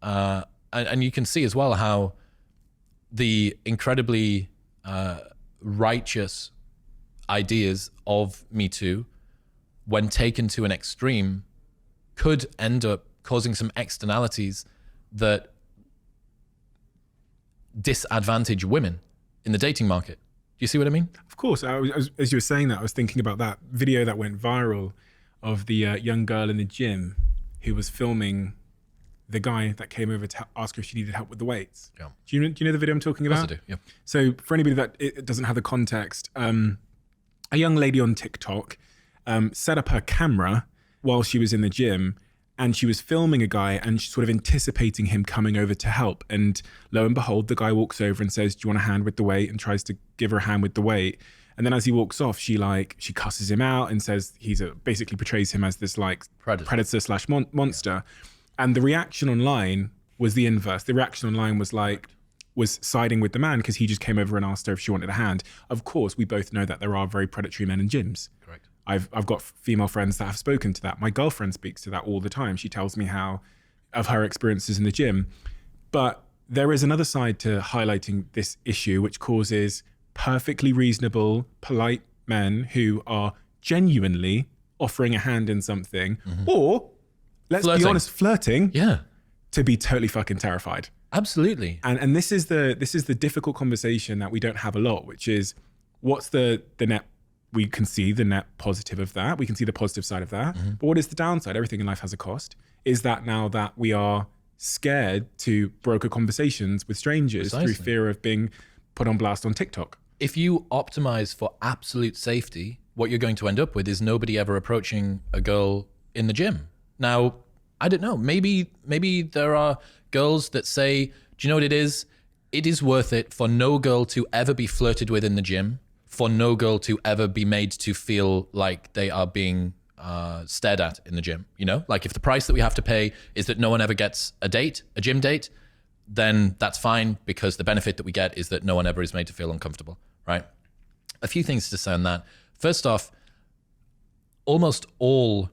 And you can see as well how the incredibly righteous ideas of Me Too, when taken to an extreme, could end up causing some externalities that disadvantage women in the dating market. Do you see what I mean? Of course. As you were saying that, I was thinking about that video that went viral of the young girl in the gym who was filming the guy that came over to ask her if she needed help with the weights. Yeah. Do you know the video I'm talking about? Yes, I do. Yeah. So for anybody that it doesn't have the context, a young lady on TikTok set up her camera while she was in the gym, and she was filming a guy and sort of anticipating him coming over to help. And lo and behold, the guy walks over and says, "Do you want a hand with the weight?" and tries to give her a hand with the weight. And then as he walks off, she cusses him out and says basically portrays him as this like predator slash monster. Yeah. And the reaction online was the inverse. The reaction online was siding with the man because he just came over and asked her if she wanted a hand. Of course, we both know that there are very predatory men in gyms. Correct. I've got female friends that have spoken to that. My girlfriend speaks to that all the time. She tells me of her experiences in the gym. But there is another side to highlighting this issue, which causes perfectly reasonable, polite men who are genuinely offering a hand in something, or let's be honest, flirting, to be totally fucking terrified. Absolutely. And this is the difficult conversation that we don't have a lot, which is what's the net. We can see the net positive of that. We can see the positive side of that. But what is the downside? Everything in life has a cost. Is that now that we are scared to broker conversations with strangers through fear of being put on blast on TikTok? If you optimize for absolute safety, what you're going to end up with is nobody ever approaching a girl in the gym. Now, I don't know, maybe there are girls that say, do you know what it is? It is worth it for no girl to ever be flirted with in the gym, for no girl to ever be made to feel like they are being stared at in the gym. You know, like if the price that we have to pay is that no one ever gets a gym date, then that's fine, because the benefit that we get is that no one ever is made to feel uncomfortable, right? A few things to say on that. First off, almost all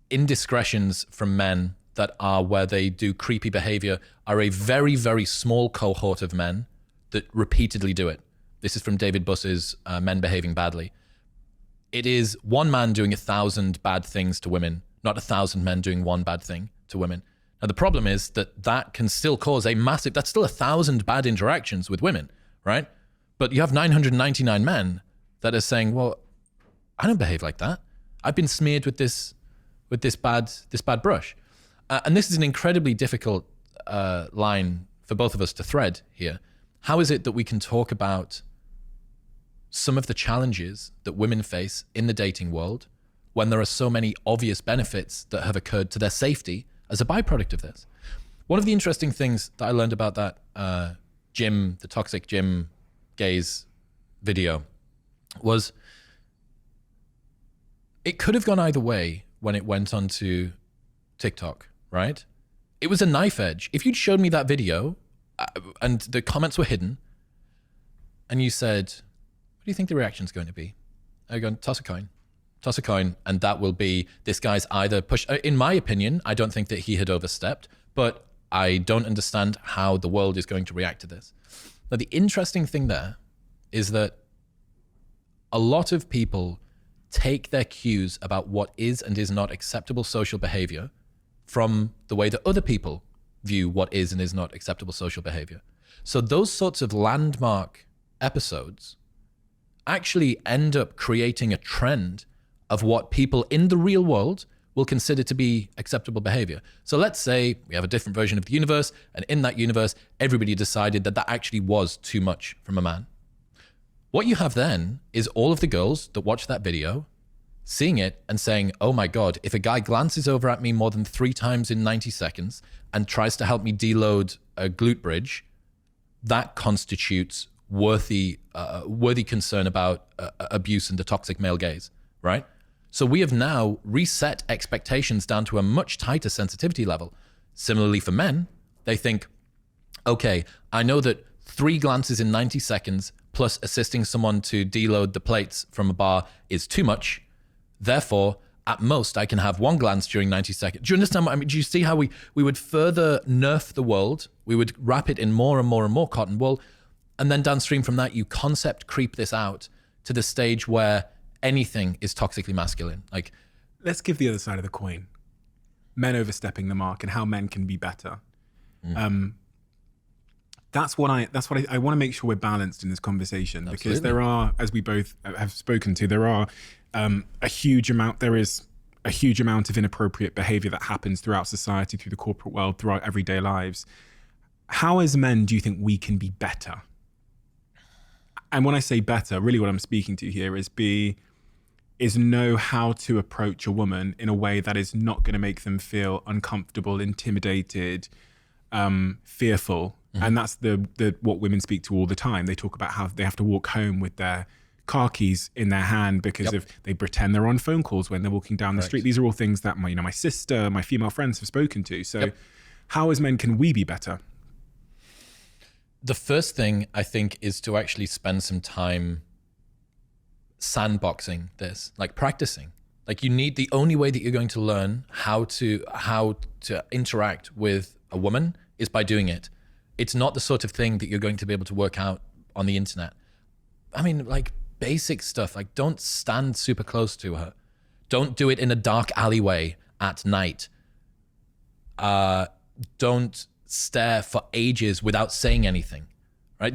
indiscretions from men that are where they do creepy behavior are a very, very small cohort of men that repeatedly do it. This is from David Buss's Men Behaving Badly. It is one man doing 1,000 bad things to women, not 1,000 men doing one bad thing to women. Now, the problem is that can still cause that's still 1,000 bad interactions with women, right? But you have 999 men that are saying, well, I don't behave like that. I've been smeared with this bad brush. And this is an incredibly difficult line for both of us to thread here. How is it that we can talk about some of the challenges that women face in the dating world when there are so many obvious benefits that have occurred to their safety as a byproduct of this? One of the interesting things that I learned about that the toxic gym gaze video was it could have gone either way when it went onto TikTok, right? It was a knife edge. If you'd showed me that video and the comments were hidden and you said, what do you think the reaction's going to be? I go, toss a coin, and that will be, this guy's either pushed. In my opinion, I don't think that he had overstepped, but I don't understand how the world is going to react to this. Now, the interesting thing there is that a lot of people take their cues about what is and is not acceptable social behavior from the way that other people view what is and is not acceptable social behavior. So those sorts of landmark episodes actually end up creating a trend of what people in the real world will consider to be acceptable behavior. So let's say we have a different version of the universe, and in that universe, everybody decided that actually was too much from a man. What you have then is all of the girls that watch that video seeing it and saying, oh my God, if a guy glances over at me more than 3 times in 90 seconds and tries to help me deload a glute bridge, that constitutes worthy concern about abuse and the toxic male gaze, right? So we have now reset expectations down to a much tighter sensitivity level. Similarly for men, they think, okay, I know that 3 glances in 90 seconds plus assisting someone to deload the plates from a bar is too much. Therefore, At most, I can have one glance during 90 seconds. Do you understand what I mean? Do you see how we would further nerf the world? We would wrap it in more and more and more cotton wool. And then downstream from that, you concept creep this out to the stage where anything is toxically masculine. Like, let's give the other side of the coin. Men overstepping the mark and how men can be better. That's what I want to make sure we're balanced in this conversation. Absolutely. Because there are, as we both have spoken to, there is a huge amount of inappropriate behavior that happens throughout society, through the corporate world, through our everyday lives. How as men do you think we can be better? And when I say better, really what I'm speaking to here is know how to approach a woman in a way that is not going to make them feel uncomfortable, intimidated, fearful. And that's the what women speak to all the time. They talk about how they have to walk home with their car keys in their hand because they pretend they're on phone calls when they're walking down the street. These are all things that my sister, my female friends have spoken to. So how as men can we be better? The first thing I think is to actually spend some time sandboxing this, like practicing. Like the only way that you're going to learn how to interact with a woman is by doing it. It's not the sort of thing that you're going to be able to work out on the internet. I mean, like basic stuff, like don't stand super close to her. Don't do it in a dark alleyway at night. Don't stare for ages without saying anything.